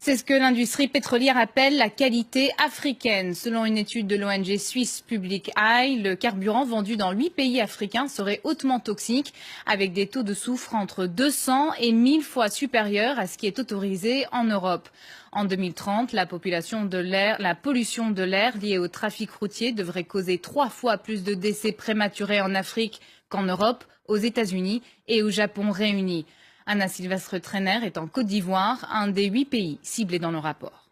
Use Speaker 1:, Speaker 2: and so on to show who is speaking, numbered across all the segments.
Speaker 1: C'est ce que l'industrie pétrolière appelle la qualité africaine. Selon une étude de l'ONG suisse Public Eye, le carburant vendu dans 8 pays africains serait hautement toxique, avec des taux de soufre entre 200 et 1000 fois supérieurs à ce qui est autorisé en Europe. En 2030, la pollution de l'air liée au trafic routier devrait causer 3 fois plus de décès prématurés en Afrique qu'en Europe, aux États-Unis et au Japon réunis. Anna Sylvestre Trainer est en Côte d'Ivoire, un des 8 pays ciblés dans le rapport.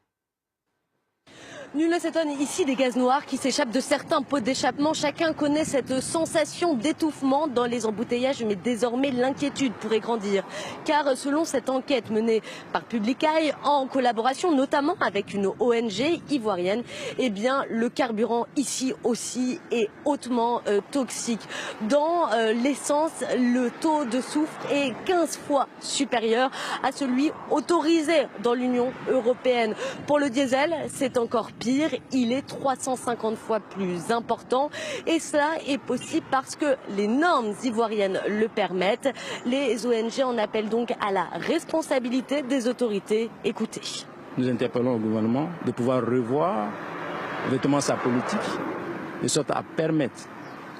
Speaker 2: Nul ne s'étonne ici des gaz noirs qui s'échappent de certains pots d'échappement. Chacun connaît cette sensation d'étouffement dans les embouteillages, mais désormais l'inquiétude pourrait grandir. Car selon cette enquête menée par Public Eye, en collaboration notamment avec une ONG ivoirienne, eh bien le carburant ici aussi est hautement toxique. Dans l'essence, le taux de soufre est 15 fois supérieur à celui autorisé dans l'Union européenne. Pour le diesel, c'est encore pire. Il est 350 fois plus important et cela est possible parce que les normes ivoiriennes le permettent. Les ONG en appellent donc à la responsabilité des autorités. Écoutez.
Speaker 3: Nous interpellons le gouvernement de pouvoir revoir véritablement sa politique de sorte à permettre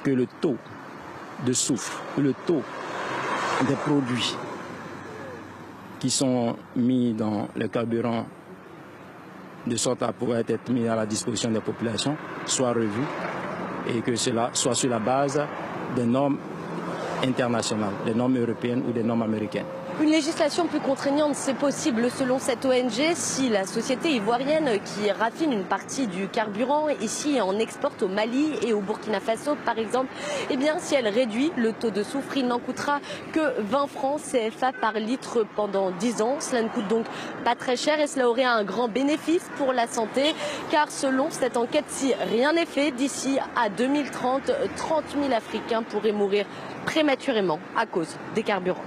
Speaker 3: que le taux de soufre, le taux des produits qui sont mis dans le carburant de sorte à pouvoir être mis à la disposition des populations, soit revu et que cela soit sur la base des normes internationales, des normes européennes ou des normes américaines.
Speaker 2: Une législation plus contraignante, c'est possible selon cette ONG si la société ivoirienne qui raffine une partie du carburant ici en exporte au Mali et au Burkina Faso par exemple, eh bien si elle réduit le taux de soufre, il n'en coûtera que 20 francs CFA par litre pendant 10 ans. Cela ne coûte donc pas très cher et cela aurait un grand bénéfice pour la santé car selon cette enquête, si rien n'est fait d'ici à 2030, 30 000 Africains pourraient mourir prématurément à cause des carburants.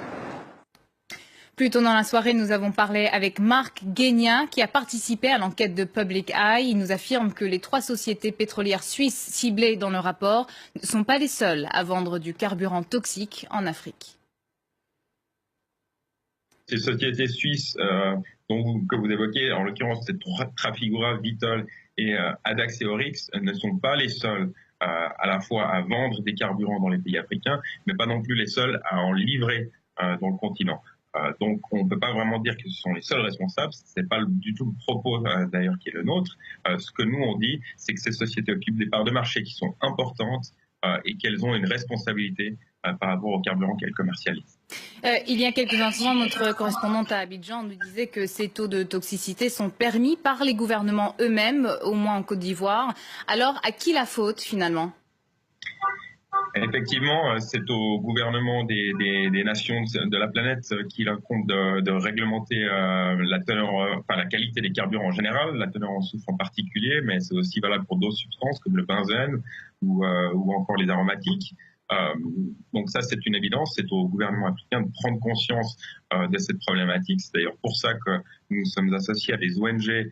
Speaker 1: Plus tôt dans la soirée, nous avons parlé avec Marc Guénia qui a participé à l'enquête de Public Eye. Il nous affirme que les 3 sociétés pétrolières suisses ciblées dans le rapport ne sont pas les seules à vendre du carburant toxique en Afrique.
Speaker 4: Ces sociétés suisses que vous évoquez, en l'occurrence c'est Trafigura, Vitol et Adax et Oryx, ne sont pas les seules à la fois à vendre des carburants dans les pays africains, mais pas non plus les seuls à en livrer dans le continent. Donc on ne peut pas vraiment dire que ce sont les seuls responsables, ce n'est pas du tout le propos d'ailleurs qui est le nôtre. Ce que nous on dit, c'est que ces sociétés occupent des parts de marché qui sont importantes et qu'elles ont une responsabilité par rapport au carburant qu'elles commercialisent.
Speaker 1: Il y a quelques instants, notre correspondante à Abidjan nous disait que ces taux de toxicité sont permis par les gouvernements eux-mêmes, au moins en Côte d'Ivoire. Alors à qui la faute finalement ?
Speaker 4: Effectivement, c'est au gouvernement des nations de la planète qu'il incombe de réglementer la qualité des carburants en général, la teneur en soufre en particulier, mais c'est aussi valable pour d'autres substances comme le benzène ou encore les aromatiques. Donc ça, c'est une évidence. C'est au gouvernement africain de prendre conscience de cette problématique. C'est d'ailleurs pour ça que nous sommes associés à des ONG.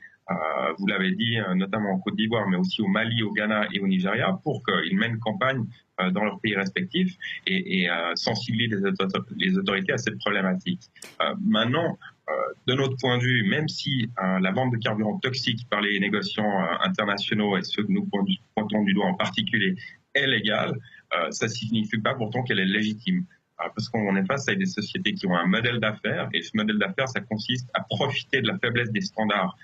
Speaker 4: Vous l'avez dit, notamment en Côte d'Ivoire, mais aussi au Mali, au Ghana et au Nigeria, pour qu'ils mènent campagne dans leurs pays respectifs et sensibilisent les autorités à cette problématique. Maintenant, de notre point de vue, même si la vente de carburants toxiques par les négociants internationaux et ceux que nous pointons du doigt en particulier est légale, ça ne signifie pas pourtant qu'elle est légitime. Parce qu'on est face à des sociétés qui ont un modèle d'affaires, et ce modèle d'affaires, ça consiste à profiter de la faiblesse des standards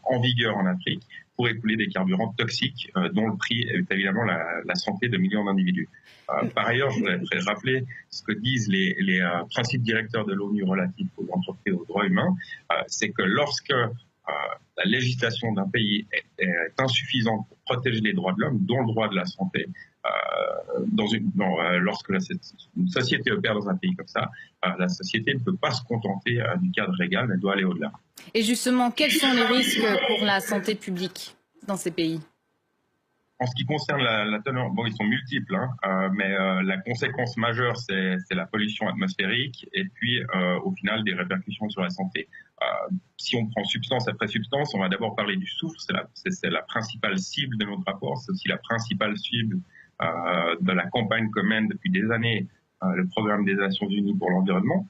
Speaker 4: en vigueur en Afrique pour écouler des carburants toxiques dont le prix est évidemment la santé de millions d'individus. Par ailleurs, je voudrais rappeler ce que disent les principes directeurs de l'ONU relatifs aux entreprises et aux droits humains, c'est que lorsque la législation d'un pays est insuffisante pour protéger les droits de l'homme, dont le droit de la santé, lorsque une société opère dans un pays comme ça, la société ne peut pas se contenter du cadre légal, mais doit aller au-delà.
Speaker 1: Et justement, quels sont les risques pour la santé publique dans ces pays ?
Speaker 4: En ce qui concerne la teneur, ils sont multiples, mais la conséquence majeure, c'est la pollution atmosphérique et puis au final des répercussions sur la santé. Si on prend substance après substance, on va d'abord parler du soufre, c'est la principale cible de notre rapport, c'est aussi la principale cible de la campagne que mène depuis des années le programme des Nations Unies pour l'environnement.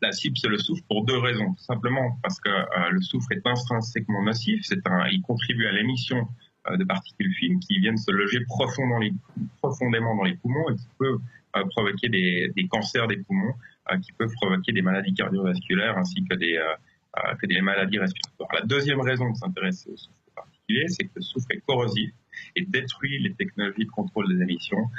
Speaker 4: La cible, c'est le soufre pour deux raisons. Tout simplement parce que le soufre est intrinsèquement nocif, il contribue à l'émission de particules fines qui viennent se loger profondément dans les poumons et qui peuvent provoquer des cancers des poumons, qui peuvent provoquer des maladies cardiovasculaires ainsi que des maladies respiratoires. La deuxième raison de s'intéresser au soufre particulier, c'est que le soufre est corrosif et détruit les technologies de contrôle des émissions,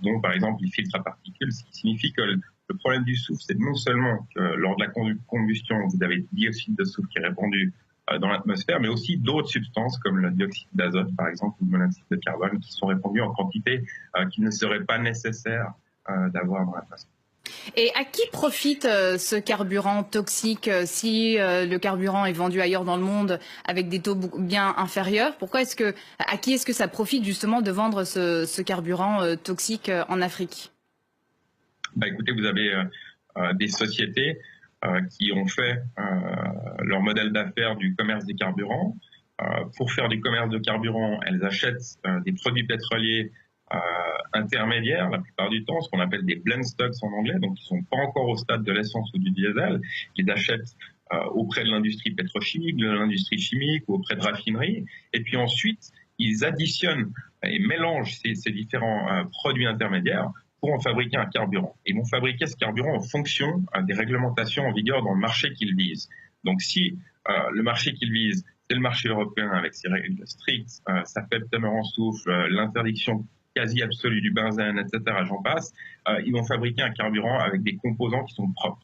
Speaker 4: dont par exemple les filtres à particules, ce qui signifie que le problème du soufre, c'est non seulement que lors de la combustion, vous avez du dioxyde de soufre qui est répandu dans l'atmosphère, mais aussi d'autres substances comme le dioxyde d'azote, par exemple, ou le monoxyde de carbone, qui sont répandues en quantité qui ne serait pas nécessaire d'avoir dans l'atmosphère.
Speaker 1: Et à qui profite ce carburant toxique si le carburant est vendu ailleurs dans le monde avec des taux bien inférieurs? À qui est-ce que ça profite justement de vendre ce carburant toxique en Afrique?
Speaker 4: Écoutez, vous avez des sociétés qui ont fait leur modèle d'affaires du commerce des carburants. Pour faire du commerce de carburant, elles achètent des produits pétroliers intermédiaires la plupart du temps, ce qu'on appelle des blend stocks en anglais, donc ils ne sont pas encore au stade de l'essence ou du diesel. Ils achètent auprès de l'industrie pétrochimique, de l'industrie chimique ou auprès de raffineries. Et puis ensuite, ils additionnent et mélangent ces différents produits intermédiaires pour en fabriquer un carburant. Ils vont fabriquer ce carburant en fonction des réglementations en vigueur dans le marché qu'ils visent. Donc si le marché qu'ils visent, c'est le marché européen avec ses règles strictes, sa faible teneur en soufre, l'interdiction quasi absolue du benzène, etc., j'en passe, ils vont fabriquer un carburant avec des composants qui sont propres.